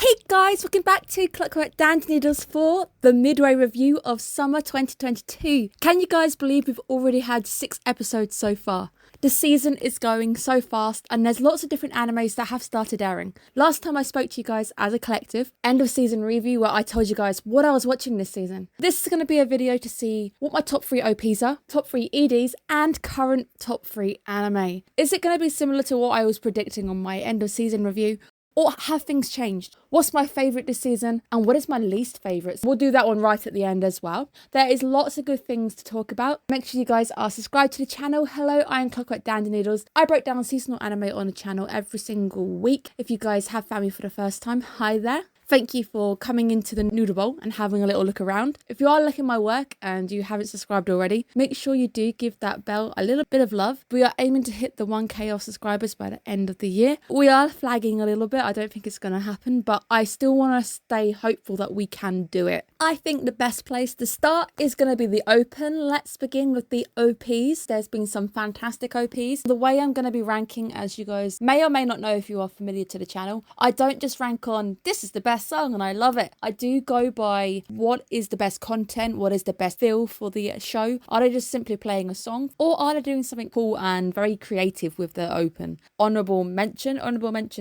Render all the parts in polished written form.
Hey guys, welcome back to Clockwork Noodles for the midway review of summer 2022. Can you guys believe we've already had 6 episodes so far? The season is going so fast and there's lots of different animes that have started airing. Last time I spoke to you guys as a collective, end of season review where I told you guys what I was watching this season. This is going to be a video to see what my top 3 OPs are, top 3 EDs and current top 3 anime. Is it going to be similar to what I was predicting on my end of season review? Or have things changed? What's my favourite this season and what is my least favourite? We'll do that one right at the end as well. There is lots of good things to talk about. Make sure you guys are subscribed to the channel. Hello, I am Clockwork Noodles. I break down seasonal anime on the channel every single week. If you guys have found me for the first time, hi there. Thank you for coming into the Noodle Bowl and having a little look around. If you are liking my work and you haven't subscribed already, make sure you do give that bell a little bit of love. We are aiming to hit the 1k of subscribers by the end of the year. We are flagging a little bit. I don't think it's going to happen, but I still want to stay hopeful that we can do it. I think the best place to start is going to be the open. Let's begin with the OPs. There's been some fantastic OPs. The way I'm going to be ranking, as you guys may or may not know if you are familiar to the channel, I don't just rank on this is the best song and I love it. I do go by what is the best content, what is the best feel for the show. Are they just simply playing a song or are they doing something cool and very creative with the open? Honorable mention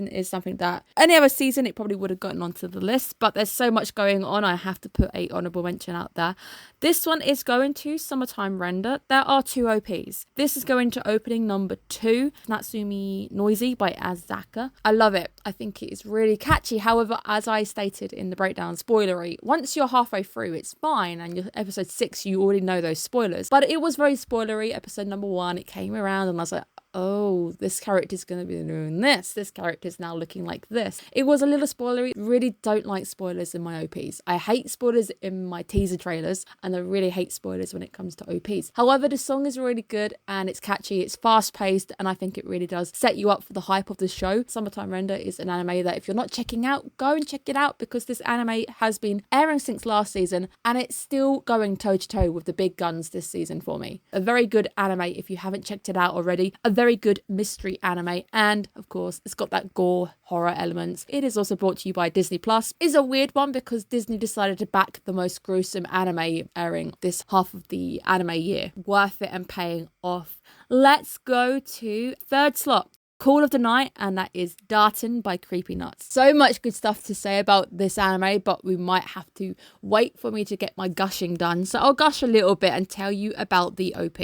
is something that any other season it probably would have gotten onto the list, but there's so much going on I have to put a honorable mention out there. This one is going to Summertime Render. There are 2 OPs. This is going to opening number 2, Natsumi Noisy by Azaka. I love it. I think it is really catchy. However, as I stated in the breakdown, spoilery, once you're halfway through it's fine and you're episode 6 you already know those spoilers, but it was very spoilery. Episode number 1 it came around and I was like, oh, this character's going to be doing this character's now looking like this. It was a little spoilery. Really don't like spoilers in my OPs. I hate spoilers in my teaser trailers and I really hate spoilers when it comes to OPs. However, the song is really good and it's catchy, it's fast paced, and I think it really does set you up for the hype of the show. Summertime Render is an anime that if you're not checking out, go and check it out because this anime has been airing since last season and it's still going toe to toe with the big guns this season for me. A very good anime if you haven't checked it out already. A very good mystery anime, and of course it's got that gore horror elements. It is also brought to you by Disney Plus. Is a weird one because Disney decided to back the most gruesome anime airing this half of the anime year. Worth it and paying off. Let's go to third slot. Call of the Night, and that is Darton by Creepy Nuts. So much good stuff to say about this anime, but we might have to wait for me to get my gushing done. So I'll gush a little bit and tell you about the OP.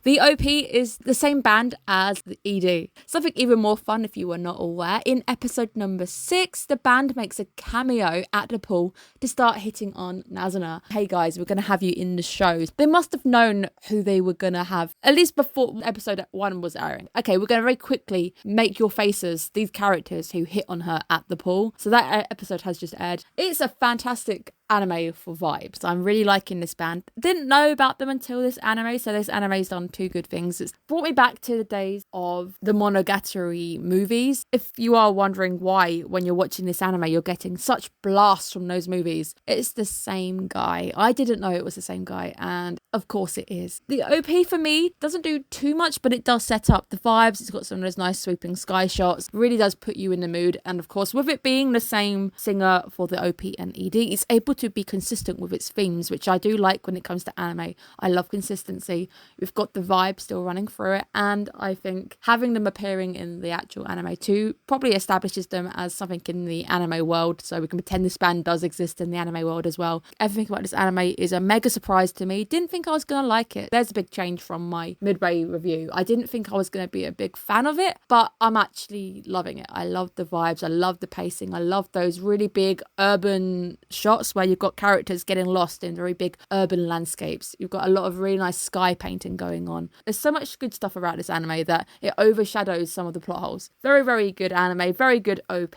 The OP is the same band as the ED. Something even more fun if you were not aware. In episode number 6, the band makes a cameo at the pool to start hitting on Nazuna. Hey guys, we're going to have you in the shows. They must have known who they were going to have, at least before episode 1 was airing. Okay, we're going to very quickly make your faces these characters who hit on her at the pool. So that episode has just aired. It's a fantastic anime for vibes. I'm really liking this band. Didn't know about them until this anime, so this anime's done 2 good things. It's brought me back to the days of the Monogatari movies. If you are wondering why when you're watching this anime you're getting such blasts from those movies, it's the same guy. I didn't know it was the same guy, and of course it is. The OP for me doesn't do too much, but it does set up the vibes. It's got some of those nice sweeping sky shots, really does put you in the mood, and of course with it being the same singer for the OP and ED, it's able to be consistent with its themes, which I do like when it comes to anime. I love consistency. We've got the vibe still running through it, and I think having them appearing in the actual anime too probably establishes them as something in the anime world, so we can pretend this band does exist in the anime world as well. Everything about this anime is a mega surprise to me. Didn't think I was going to like it. There's a big change from my midway review. I didn't think I was going to be a big fan of it, but I'm actually loving it. I love the vibes. I love the pacing. I love those really big urban shots where you've got characters getting lost in very big urban landscapes. You've got a lot of really nice sky painting going on. There's so much good stuff about this anime that it overshadows some of the plot holes. Very, very good anime. Very good OP.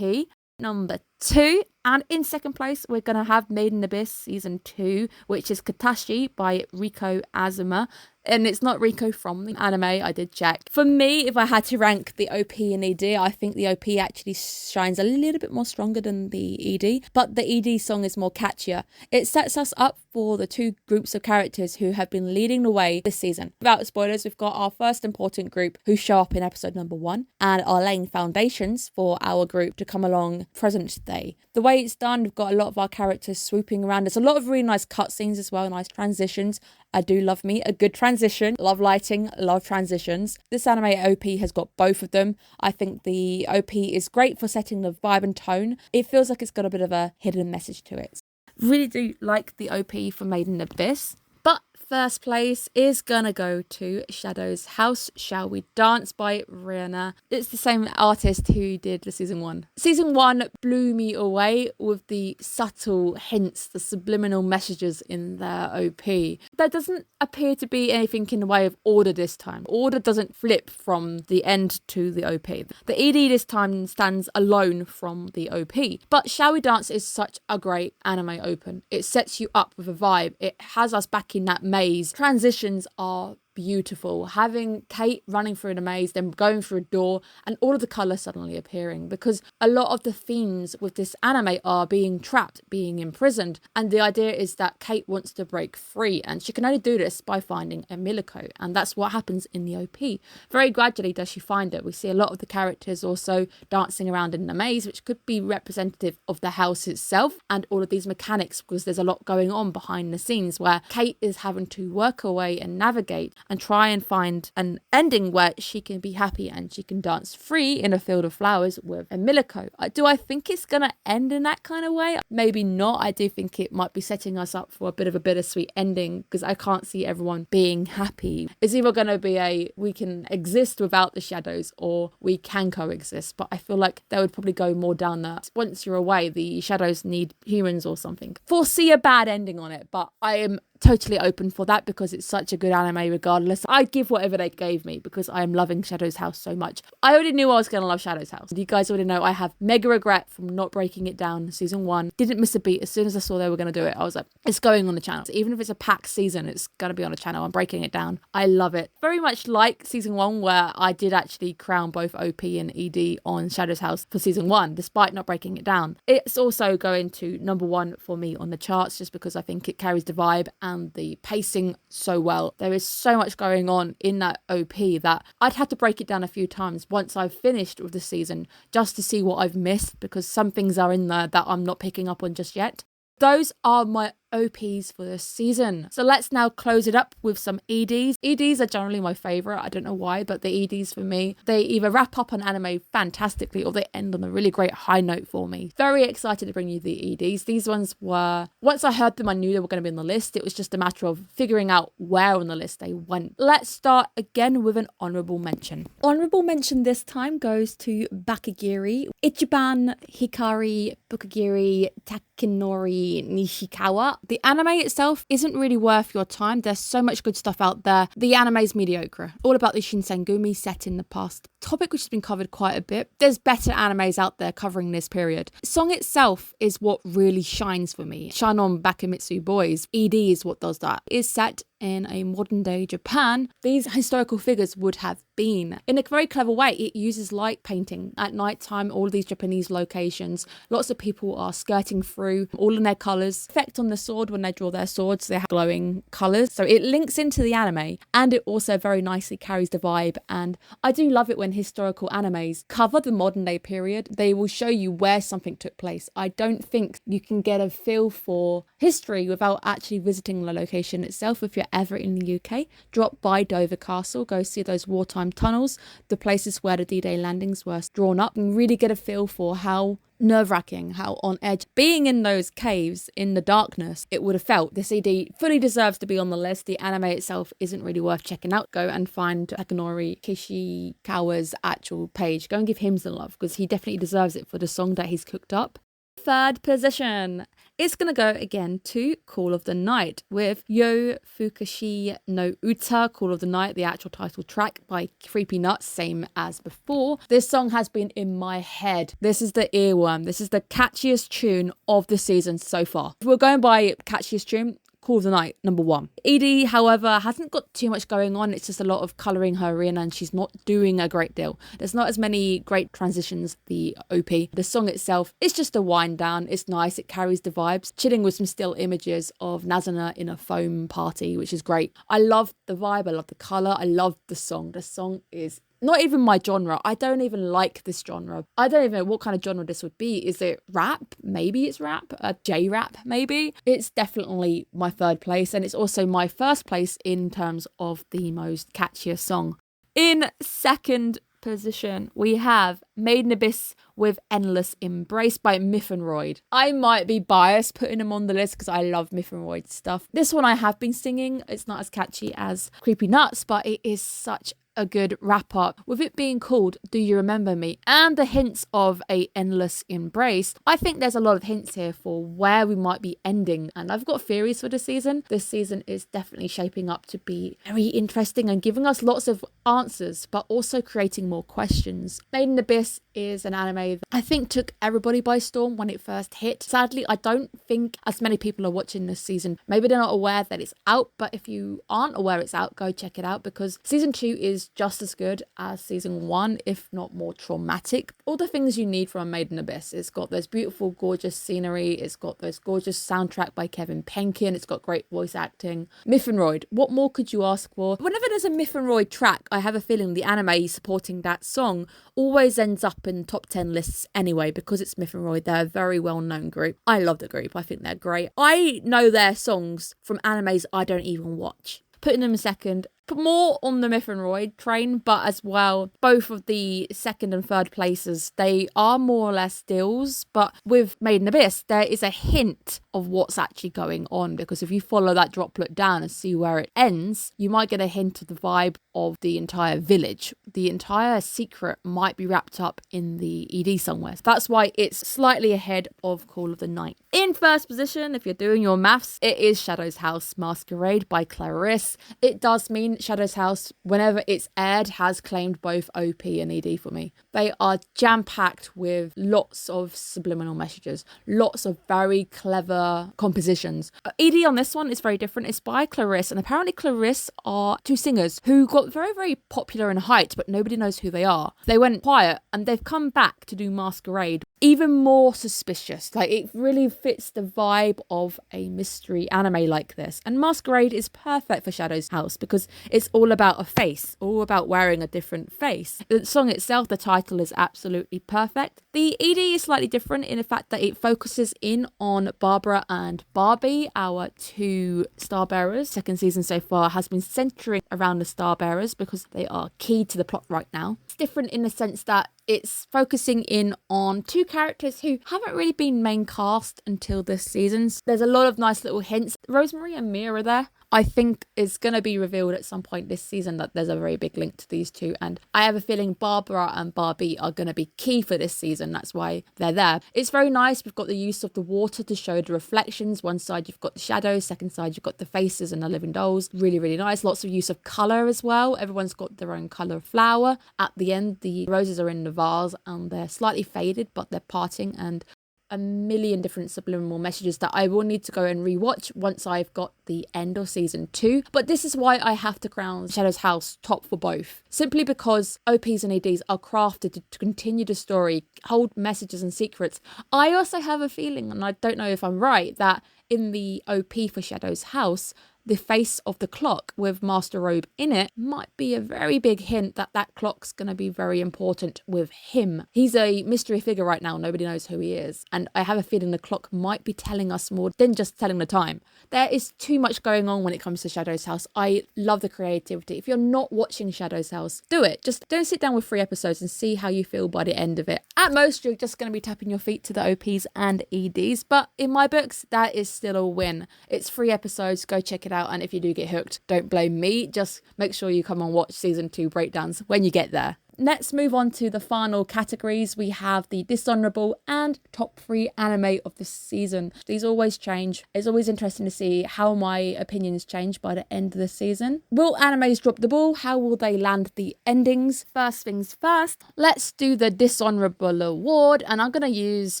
Number 2, and in second place we're going to have Maiden Abyss season 2, which is Katashi by Riko Azuma. And it's not Riko from the anime, I did check. For me, if I had to rank the OP and ED, I think the OP actually shines a little bit more stronger than the ED, but the ED song is more catchier. It sets us up for the two groups of characters who have been leading the way this season. Without spoilers, we've got our first important group who show up in episode number 1 and are laying foundations for our group to come along present day. The way it's done, we've got a lot of our characters swooping around. There's a lot of really nice cutscenes as well, nice transitions. I do love me a good transition. Love lighting, love transitions. This anime OP has got both of them. I think the OP is great for setting the vibe and tone. It feels like it's got a bit of a hidden message to it. Really do like the OP for Maiden Abyss. But first place is gonna go to Shadow's House, Shall We Dance by Rihanna. It's the same artist who did the season 1. Season 1 blew me away with the subtle hints, the subliminal messages in their OP. There doesn't appear to be anything in the way of order this time. Order doesn't flip from the end to the OP. The ED this time stands alone from the OP. But Shall We Dance is such a great anime open. It sets you up with a vibe. It has us back in that maze. Transitions are beautiful. Having Kate running through the maze, then going through a door, and all of the colour suddenly appearing, because a lot of the themes with this anime are being trapped, being imprisoned, and the idea is that Kate wants to break free, and she can only do this by finding a Miliko, and that's what happens in the OP. Very gradually does she find it. We see a lot of the characters also dancing around in the maze, which could be representative of the house itself and all of these mechanics, because there's a lot going on behind the scenes where Kate is having to work away and navigate and try and find an ending where she can be happy and she can dance free in a field of flowers with a Miliko. Do I think it's going to end in that kind of way? Maybe not. I do think it might be setting us up for a bit of a bittersweet ending, because I can't see everyone being happy. It's either going to be we can exist without the shadows, or we can coexist. But I feel like they would probably go more down that once you're away, the shadows need humans or something. Foresee a bad ending on it, but I am totally open for that because it's such a good anime regardless. I'd give whatever they gave me because I am loving Shadow's House so much. I already knew I was going to love Shadow's House. You guys already know I have mega regret from not breaking it down season 1. Didn't miss a beat. As soon as I saw they were going to do it, I was like, it's going on the channel. Even if it's a packed season, it's going to be on the channel. I'm breaking it down. I love it. Very much like season 1, where I did actually crown both OP and ED on Shadow's House for season 1, despite not breaking it down. It's also going to number 1 for me on the charts, just because I think it carries the vibe and the pacing so well. There is so much going on in that OP that I'd have to break it down a few times once I've finished with the season, just to see what I've missed, because some things are in there that I'm not picking up on just yet. Those are my OPs for this season. So let's now close it up with some EDs. EDs are generally my favourite. I don't know why, but the EDs for me, they either wrap up an anime fantastically or they end on a really great high note for me. Very excited to bring you the EDs. These ones were, once I heard them, I knew they were going to be on the list. It was just a matter of figuring out where on the list they went. Let's start again with an honourable mention. Honourable mention this time goes to Bakugiri, Ichiban Hikari Bukagiri Takanori Nishikawa. The anime itself isn't really worth your time. There's so much good stuff out there. The anime's mediocre. All about the Shinsengumi set in the past. Topic which has been covered quite a bit. There's better animes out there covering this period. The song itself is what really shines for me. Shine On Bakumitsu Boys. ED is what does that. It is set in a modern day Japan. These historical figures would have been. In a very clever way, it uses light painting at night time, all of these Japanese locations. Lots of people are skirting through, all in their colours. Effect on the sword when they draw their swords, they have glowing colours. So it links into the anime, and it also very nicely carries the vibe. And I do love it when historical animes cover the modern day period. They will show you where something took place. I don't think you can get a feel for history without actually visiting the location itself. If you're ever in the UK, drop by Dover Castle, go see those wartime tunnels, the places where the D-Day landings were drawn up, and really get a feel for how nerve-wracking, how on edge being in those caves in the darkness it would have felt. This CD fully deserves to be on the list. The anime itself isn't really worth checking out. Go and find Takanori Kishikawa's actual page. Go and give him some love, because he definitely deserves it for the song that he's cooked up. Third position, it's going to go again to Call of the Night with Yo Fukashi no Uta, Call of the Night, the actual title track by Creepy Nuts, same as before. This song has been in my head. This is the earworm. This is the catchiest tune of the season so far. If we're going by catchiest tune, Call of the Night, number 1. Edie, however, hasn't got too much going on. It's just a lot of colouring her in and she's not doing a great deal. There's not as many great transitions, the OP. The song itself is just a wind down. It's nice. It carries the vibes. Chilling with some still images of Nazana in a foam party, which is great. I love the vibe. I love the colour. I love the song. The song is not even my genre. I don't even like this genre. I don't even know what kind of genre this would be. Is it rap? Maybe it's rap. J-rap, maybe. It's definitely my 3rd place. And it's also my 1st place in terms of the most catchiest song. In 2nd position, we have Maiden Abyss with Endless Embrace by Mythenroid. I might be biased putting them on the list because I love Mythenroid stuff. This one I have been singing. It's not as catchy as Creepy Nuts, but it is such a good wrap up with it being called Do You Remember Me and the hints of a endless embrace. I think there's a lot of hints here for where we might be ending, and I've got theories for this season. This season is definitely shaping up to be very interesting and giving us lots of answers but also creating more questions. Maiden Abyss is an anime that I think took everybody by storm when it first hit. Sadly, I don't think as many people are watching this season. Maybe they're not aware that it's out, but if you aren't aware it's out, go check it out because season 2 is just as good as season 1, if not more traumatic. All the things you need from a Maiden Abyss. It's got those beautiful, gorgeous scenery. It's got those gorgeous soundtrack by Kevin Penkin. It's got great voice acting. Mythenroid, what more could you ask for? Whenever there's a Mythenroid track, I have a feeling the anime supporting that song always ends up in top 10 lists anyway because it's Mythenroid. They're a very well-known group. I love the group. I think they're great. I know their songs from animes I don't even watch. Putting them 2nd, put more on the Mythenroid train, but as well, both of the 2nd and 3rd places, they are more or less stills, but with Maiden Abyss, there is a hint of what's actually going on, because if you follow that droplet down and see where it ends, you might get a hint of the vibe of the entire village. The entire secret might be wrapped up in the ED somewhere. That's why it's slightly ahead of Call of the Night. In 1st position, if you're doing your maths, it is Shadow's House Masquerade by Clarisse. It does mean Shadow's House, whenever it's aired, has claimed both OP and ED for me. They are jam-packed with lots of subliminal messages, lots of very clever compositions. ED on this one is very different. It's by Clarisse, and apparently Clarisse are 2 singers who got very, very popular and hyped, but nobody knows who they are. They went quiet, and they've come back to do Masquerade. Even more suspicious. Like, it really fits the vibe of a mystery anime like this. And Masquerade is perfect for Shadow's House because it's all about a face, all about wearing a different face. The song itself, the title, is absolutely perfect. The ED is slightly different in the fact that it focuses in on Barbara and Barbie, our 2 starbearers. 2nd season so far has been centering around the starbearers because they are key to the plot right now. It's different in the sense that it's focusing in on 2 characters who haven't really been main cast until this season. There's a lot of nice little hints. Rosemary and Mia are there. I think it's going to be revealed at some point this season that there's a very big link to these 2, and I have a feeling Barbara and Barbie are going to be key for this season. That's why they're there. It's very nice. We've got the use of the water to show the reflections. One side you've got the shadows, 2nd side you've got the faces and the living dolls. Really, really nice. Lots of use of colour as well. Everyone's got their own colour of flower. At the end, the roses are in the vase and they're slightly faded, but they're parting, and a million different subliminal messages that I will need to go and rewatch once I've got the end of season 2. But this is why I have to crown Shadow's House top for both. Simply because OPs and EDs are crafted to continue the story, hold messages and secrets. I also have a feeling, and I don't know if I'm right, that in the OP for Shadow's House, the face of the clock with Master Robe in it might be a very big hint that that clock's going to be very important with him. He's a mystery figure right now. Nobody knows who he is. And I have a feeling the clock might be telling us more than just telling the time. There is too much going on when it comes to Shadow's House. I love the creativity. If you're not watching Shadow's House, do it. Just don't sit down with 3 episodes and see how you feel by the end of it. At most, you're just going to be tapping your feet to the OPs and EDs. But in my books, that is still a win. It's 3 episodes. Go check it out. And if you do get hooked, don't blame me. Just make sure you come and watch season 2 breakdowns when you get there. Let's move on to the final categories. We have the dishonorable and top 3 anime of the season. These always change. It's always interesting to see how my opinions change by the end of the season. Will animes drop the ball? How will they land the endings? First things first, let's do the dishonorable award, and I'm going to use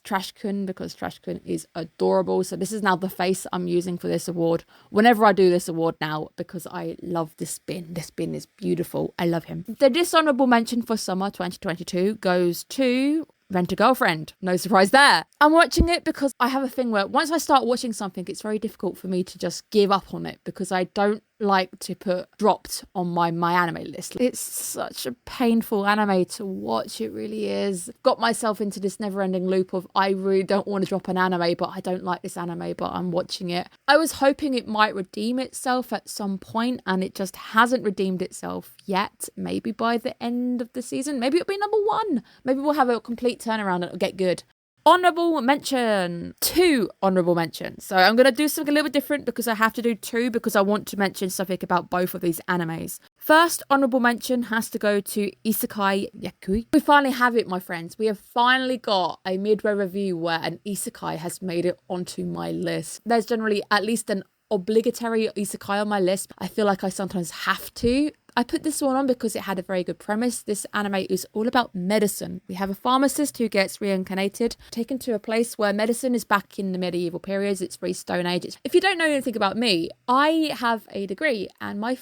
Trash-kun because Trash-kun is adorable. So this is now the face I'm using for this award whenever I do this award now, because I love this bin. This bin is beautiful. I love him. The dishonorable mention for summer 2022 goes to Rent-a-Girlfriend. No surprise there. I'm watching it because I have a thing where once I start watching something, it's very difficult for me to just give up on it because I don't like to put dropped on my anime list. It's such a painful anime to watch. It really is. Got myself into this never-ending loop of I really don't want to drop an anime, but I don't like this anime, but I'm watching it. I was hoping it might redeem itself at some point, and it just hasn't redeemed itself yet. Maybe by the end of the season, maybe it'll be number 1. Maybe we'll have a complete turnaround and it'll get good. Honourable mention. 2 honourable mentions. So I'm going to do something a little bit different because I have to do 2 because I want to mention something about both of these animes. First honourable mention has to go to Isekai Yakui. We finally have it, my friends. We have finally got a midway review where an isekai has made it onto my list. There's generally at least an obligatory isekai on my list. I feel like I sometimes have to. I put this one on because it had a very good premise. This anime is all about medicine. We have a pharmacist who gets reincarnated, taken to a place where medicine is back in the medieval periods. It's very Stone Age. If you don't know anything about me, I have a degree and my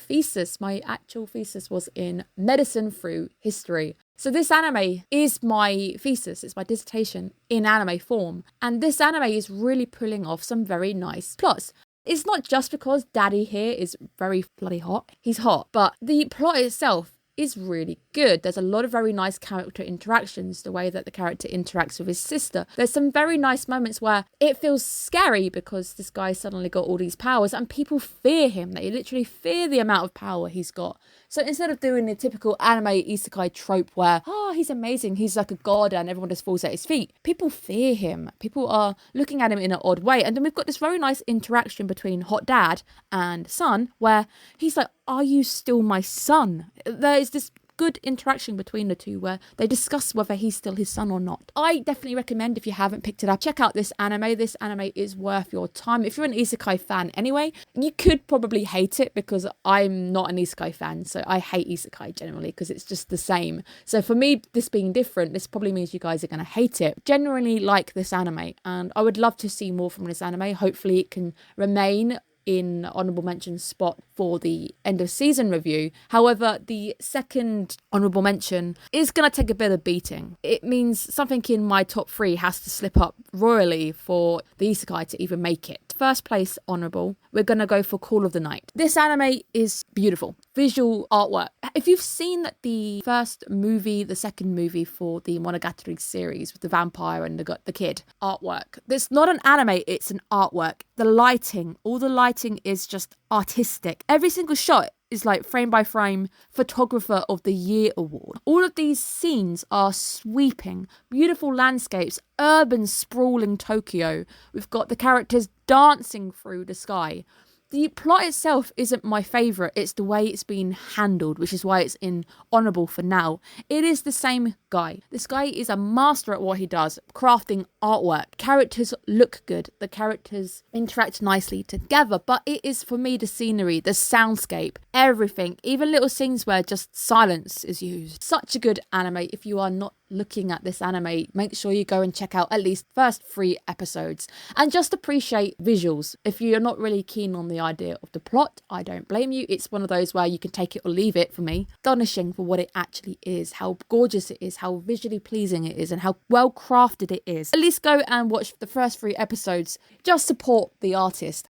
actual thesis was in medicine through history. So this anime is my thesis, it's my dissertation in anime form. And this anime is really pulling off some very nice plots. It's not just because Daddy here is very bloody hot. He's hot. But the plot itself is really good. There's a lot of very nice character interactions, the way that the character interacts with his sister. There's some very nice moments where it feels scary because this guy suddenly got all these powers and people fear him. They literally fear the amount of power he's got. So instead of doing the typical anime isekai trope where, oh, he's amazing, he's like a god and everyone just falls at his feet, people fear him. People are looking at him in an odd way. And then we've got this very nice interaction between hot dad and son where he's like, are you still my son? There is this good interaction between the two where they discuss whether he's still his son or not. I definitely recommend, if you haven't picked it up, check out this anime. This anime is worth your time. If you're an isekai fan anyway, you could probably hate it because I'm not an isekai fan, so I hate isekai generally because it's just the same. So for me, this being different, this probably means you guys are going to hate it. Genuinely like this anime and I would love to see more from this anime. Hopefully it can remain in honourable mention spot for the end of season review. However, the second honourable mention is going to take a bit of beating. It means something in my top 3 has to slip up royally for the isekai to even make it. First place honourable, we're going to go for Call of the Night. This anime is beautiful. Visual artwork. If you've seen the first movie, the second movie for the Monogatari series with the vampire and the kid, artwork. It's not an anime, it's an artwork. The lighting, all the lighting is just artistic. Every single shot is like frame by frame photographer of the year award. All of these scenes are sweeping, beautiful landscapes, urban sprawling Tokyo. We've got the characters dancing through the sky. The plot itself isn't my favourite, it's the way it's been handled, which is why it's in honourable for now. It is the same guy. This guy is a master at what he does, crafting artwork. Characters look good, the characters interact nicely together, but it is for me the scenery, the soundscape, everything, even little scenes where just silence is used. Such a good anime. If you are not looking at this anime, make sure you go and check out at least first 3 episodes and just appreciate visuals. If you're not really keen on the idea of the plot, I don't blame you. It's one of those where you can take it or leave it for me. Astonishing for what it actually is, how gorgeous it is, how visually pleasing it is, and how well crafted it is. At least go and watch the first 3 episodes. Just support the artist.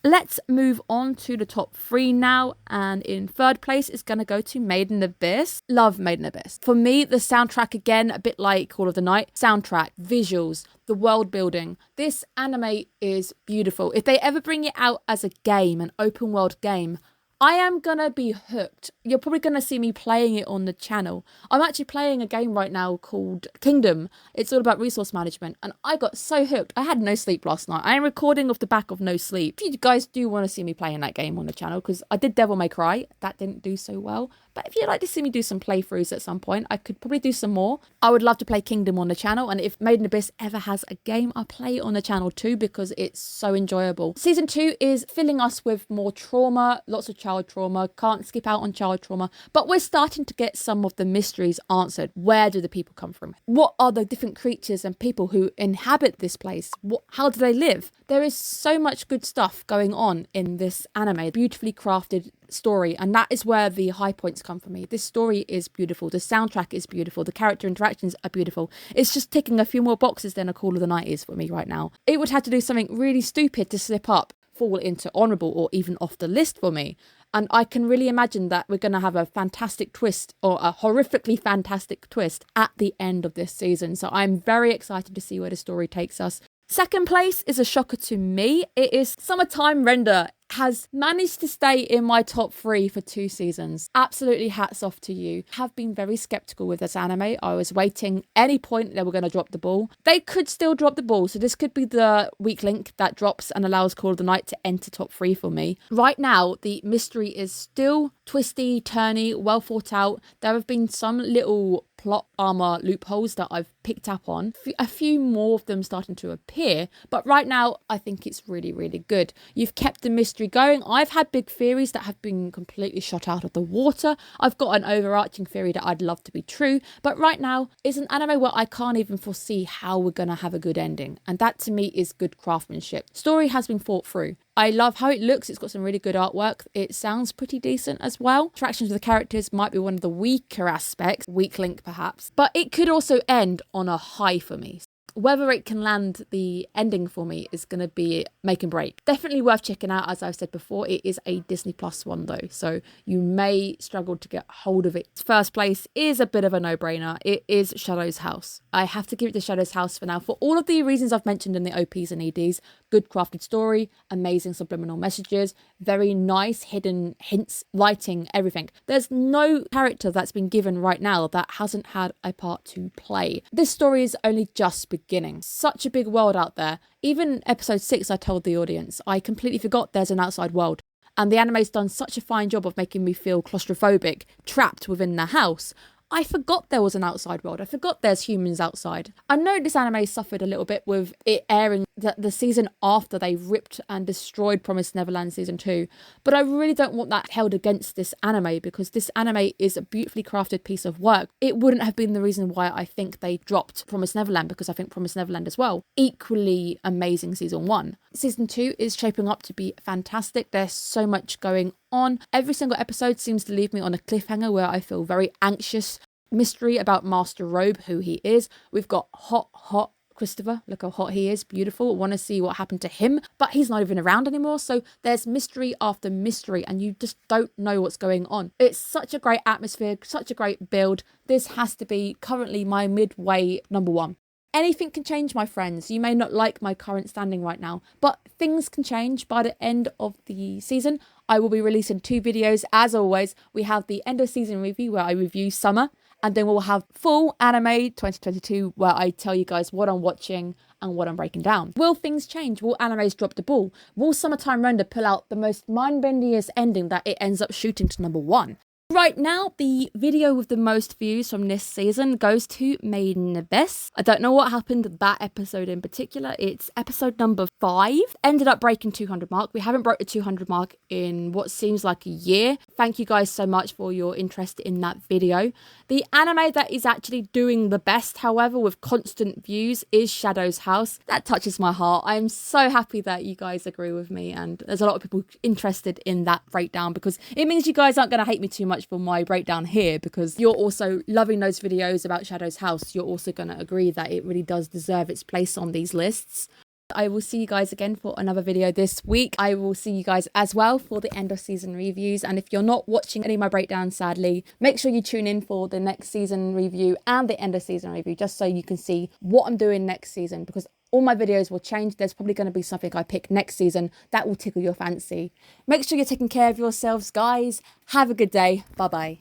Let's move on to the top 3 now, and in third place is going to go to Maiden Abyss. Love Maiden Abyss. For me, the soundtrack, again, a bit like Call of the Night. Soundtrack, visuals, the world building. This anime is beautiful. If they ever bring it out as a game, an open world game, I am gonna be hooked. You're probably gonna see me playing it on the channel. I'm actually playing a game right now called Kingdom. It's all about resource management, and I got so hooked. I had no sleep last night. I am recording off the back of no sleep. If you guys do want to see me playing that game on the channel, because I did Devil May Cry, that didn't do so well. But if you'd like to see me do some playthroughs at some point, I could probably do some more. I would love to play Kingdom on the channel, and if Maiden Abyss ever has a game, I'll play it on the channel too, because it's so enjoyable. Season 2 is filling us with more trauma, lots of child trauma. Can't skip out on child trauma, but we're starting to get some of the mysteries answered. Where do the people come from? What are the different creatures and people who inhabit this place? How do they live? There is so much good stuff going on in this anime, beautifully crafted story, and that is where the high points come for me. This story is beautiful, the soundtrack is beautiful, the character interactions are beautiful. It's just ticking a few more boxes than A Call of the Night is for me right now. It would have to do something really stupid to slip up, fall into honourable, or even off the list for me. And I can really imagine that we're going to have a fantastic twist, or a horrifically fantastic twist, at the end of this season. So I'm very excited to see where the story takes us. Second place is a shocker to me. It is Summertime Render. Has managed to stay in my top 3 for 2 seasons. Absolutely hats off to you. Have been very skeptical with this anime. I was waiting any point they were going to drop the ball. They could still drop the ball, so this could be the weak link that drops and allows Call of the Night to enter top 3 for me. Right now, the mystery is still twisty, turny, well thought out. There have been some little plot armor loopholes that I've picked up on. A few more of them starting to appear, but right now I think it's really, really good. You've kept the mystery going. I've had big theories that have been completely shot out of the water. I've got an overarching theory that I'd love to be true, but right now it's an anime where I can't even foresee how we're gonna have a good ending, and that to me is good craftsmanship. Story has been thought through. I love how it looks. It's got some really good artwork. It sounds pretty decent as well. Interactions with the characters might be one of the weaker aspects, weak link perhaps, but it could also end on a high for me. Whether it can land the ending for me is going to be make and break. Definitely worth checking out, as I've said before. It is a Disney Plus one though, so you may struggle to get hold of it. First place is a bit of a no-brainer. It is Shadow's House. I have to give it to Shadow's House for now, for all of the reasons I've mentioned in the OPs and EDs. Good crafted story, amazing subliminal messages, very nice hidden hints, lighting, everything. There's no character that's been given right now that hasn't had a part to play. This story is only just beginning. Such a big world out there. Even episode 6, I told the audience, I completely forgot there's an outside world. And the anime's done such a fine job of making me feel claustrophobic, trapped within the house. I forgot there was an outside world. I forgot there's humans outside. I know this anime suffered a little bit with it airing the season after they ripped and destroyed Promised Neverland Season 2. But I really don't want that held against this anime, because this anime is a beautifully crafted piece of work. It wouldn't have been the reason why I think they dropped Promised Neverland, because I think Promised Neverland as well, equally amazing Season 1. Season 2 is shaping up to be fantastic. There's so much going on. Every single episode seems to leave me on a cliffhanger where I feel very anxious. Mystery about Master Robe, who he is. We've got hot Christopher. Look how hot he is. Beautiful. Want to see what happened to him, but he's not even around anymore. So there's mystery after mystery, and you just don't know what's going on. It's such a great atmosphere, such a great build. This has to be currently my midway number 1. Anything can change, my friends. You may not like my current standing right now, but things can change. By the end of the season, I will be releasing 2 videos. As always, we have the end of season review where I review Summer, and then we'll have full anime 2022 where I tell you guys what I'm watching and what I'm breaking down. Will things change? Will animes drop the ball? Will Summertime Render pull out the most mind-bendiest ending that it ends up shooting to number 1? Right now, the video with the most views from this season goes to Maiden Abyss. I don't know what happened to that episode in particular. It's episode number 5. Ended up breaking 200 mark. We haven't broke the 200 mark in what seems like a year. Thank you guys so much for your interest in that video. The anime that is actually doing the best, however, with constant views is Shadow's House. That touches my heart. I'm so happy that you guys agree with me, and there's a lot of people interested in that breakdown, because it means you guys aren't going to hate me too much for my breakdown here, because you're also loving those videos about Shadow's House. You're also going to agree that it really does deserve its place on these lists. I will see you guys again for another video this week. I will see you guys as well for the end of season reviews. And if you're not watching any of my breakdowns, sadly, make sure you tune in for the next season review and the end of season review, just so you can see what I'm doing next season, because all my videos will change. There's probably going to be something I pick next season that will tickle your fancy. Make sure you're taking care of yourselves, guys. Have a good day. Bye-bye.